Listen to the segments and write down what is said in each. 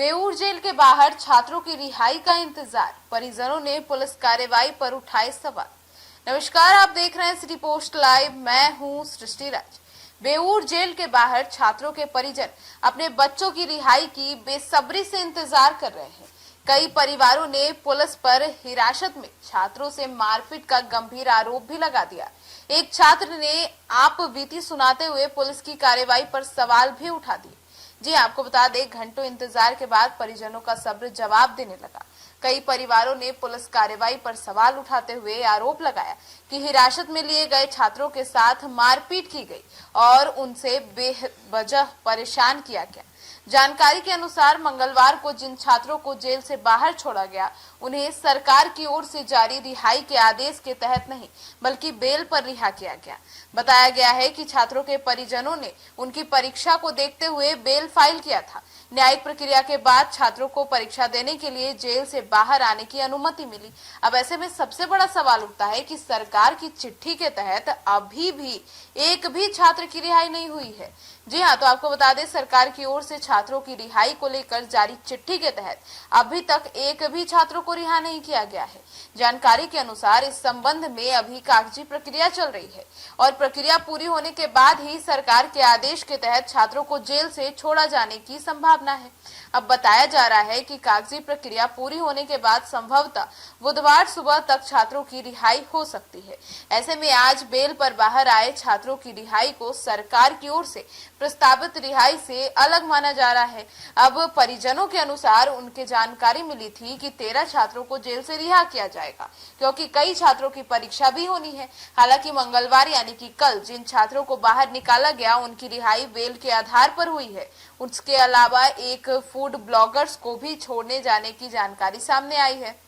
Beur jail के बाहर छात्रों की रिहाई का इंतजार, परिजनों ने पुलिस कार्रवाई पर उठाए सवाल। नमस्कार, आप देख रहे हैं सिटी पोस्ट लाइव। मैं हूं सृष्टि राज। बेऊर जेल के बाहर छात्रों के परिजन अपने बच्चों की रिहाई की बेसब्री से इंतजार कर रहे हैं। कई परिवारों ने पुलिस पर हिरासत में छात्रों से मारपीट का गंभीर आरोप भी लगा दिया। एक छात्र ने आप बीती सुनाते हुए पुलिस की कार्रवाई पर सवाल भी उठा दिए। जी, आपको बता दें, घंटों इंतजार के बाद परिजनों का सब्र जवाब देने लगा। कई परिवारों ने पुलिस कार्रवाई पर सवाल उठाते हुए आरोप लगाया कि हिरासत में लिए गए छात्रों के साथ मारपीट की गई और उनसे बेवजह परेशान किया गया। जानकारी के अनुसार मंगलवार को जिन छात्रों को जेल से बाहर छोड़ा गया, उन्हें सरकार की ओर से जारी रिहाई के आदेश के तहत नहीं बल्कि बेल पर रिहा किया गया। बताया गया है कि छात्रों के परिजनों ने उनकी परीक्षा को देखते हुए बेल फाइल किया था। न्यायिक प्रक्रिया के बाद छात्रों को परीक्षा देने के लिए जेल से बाहर आने की अनुमति मिली। अब ऐसे में सबसे बड़ा सवाल उठता है कि सरकार की चिट्ठी के तहत अभी भी एक भी छात्र की रिहाई नहीं हुई है। जी हाँ, तो आपको बता दें, सरकार की ओर से छात्रों की रिहाई को लेकर जारी चिट्ठी के तहत अभी तक एक भी छात्रों को रिहा नहीं किया गया है। जानकारी के अनुसार इस संबंध में अभी कागजी प्रक्रिया चल रही है और प्रक्रिया पूरी होने के बाद ही सरकार के आदेश के तहत छात्रों को जेल से छोड़ा जाने की संभावना है। अब बताया जा रहा है कि कागजी प्रक्रिया पूरी होने के बाद संभवतः बुधवार सुबह तक छात्रों की रिहाई हो सकती है। ऐसे में आज बेल पर बाहर आए छात्रों की रिहाई को सरकार की ओर से प्रस्तावित रिहाई से अलग माना जा रहा है। अब परिजनों के अनुसार उनके जानकारी मिली थी कि 13 छात्रों को जेल से रिहा किया जाएगा, क्योंकि कई छात्रों की परीक्षा भी होनी है। हालांकि मंगलवार यानी कि कल जिन छात्रों को बाहर निकाला गया, उनकी रिहाई बेल के आधार पर हुई है। उसके अलावा एक फूड ब्लॉगर्स को भी छोड़ने जाने की जानकारी सामने आई है।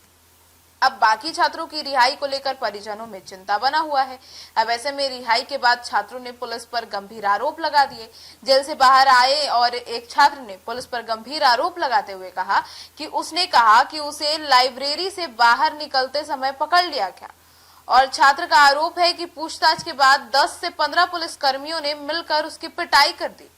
अब बाकी छात्रों की रिहाई को लेकर परिजनों में चिंता बना हुआ है। अब ऐसे में रिहाई के बाद छात्रों ने पुलिस पर गंभीर आरोप लगा दिए। जेल से बाहर आए और एक छात्र ने पुलिस पर गंभीर आरोप लगाते हुए कहा कि उसने कहा कि उसे लाइब्रेरी से बाहर निकलते समय पकड़ लिया गया। और छात्र का आरोप है कि पूछताछ के बाद 10 से 15 पुलिस कर्मियों ने मिलकर उसकी पिटाई कर दी।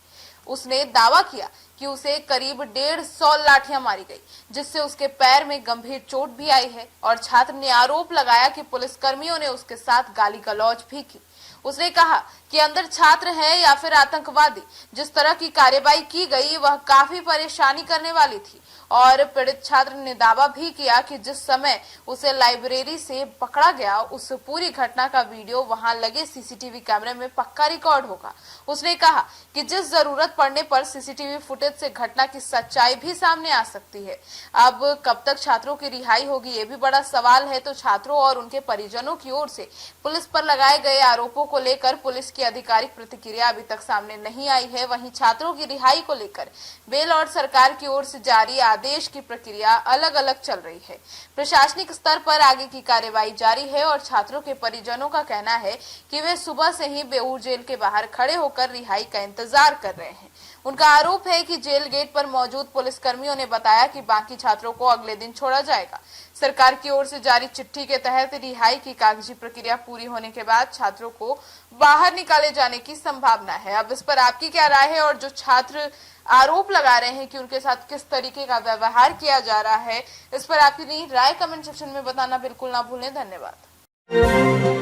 उसने दावा किया कि उसे करीब 150 लाठियां मारी गई, जिससे उसके पैर में गंभीर चोट भी आई है। और छात्र ने आरोप लगाया कि पुलिस कर्मियों ने उसके साथ गाली गलौज भी की। उसने कहा कि अंदर छात्र है या फिर आतंकवादी, जिस तरह की कार्रवाई की गई वह काफी परेशानी करने वाली थी। और पीड़ित छात्र ने दावा भी किया कि जिस समय उसे लाइब्रेरी से पकड़ा गया, उस पूरी घटना का वीडियो वहां लगे सीसीटीवी कैमरे में पक्का रिकॉर्ड होगा। उसने कहा कि जिस जरूरत पड़ने पर सीसीटीवी फुटेज से घटना की सच्चाई भी सामने आ सकती है। अब कब तक छात्रों की रिहाई होगी, ये भी बड़ा सवाल है। तो छात्रों और उनके परिजनों की ओर से पुलिस पर लगाए गए आरोपों को लेकर पुलिस की आधिकारिक प्रतिक्रिया अभी तक सामने नहीं आई है। वहीं छात्रों की रिहाई को लेकर बेल और सरकार की ओर से जारी आदेश की प्रक्रिया अलग अलग चल रही है। प्रशासनिक स्तर पर आगे की कार्रवाई जारी है और छात्रों के परिजनों का कहना है कि वे सुबह से ही बेऊर जेल के बाहर खड़े होकर रिहाई का इंतजार कर रहे हैं। उनका आरोप है कि जेल गेट पर मौजूद पुलिस कर्मियों ने बताया कि बाकी छात्रों को अगले दिन छोड़ा जाएगा। सरकार की ओर से जारी चिट्ठी के तहत रिहाई की कागजी प्रक्रिया पूरी होने के बाद छात्रों को बाहर निकाले जाने की संभावना है। अब इस पर आपकी क्या राय है, और जो छात्र आरोप लगा रहे हैं कि उनके साथ किस तरीके का व्यवहार किया जा रहा है, इस पर आपकी राय कमेंट सेक्शन में बताना बिल्कुल ना भूलें। धन्यवाद।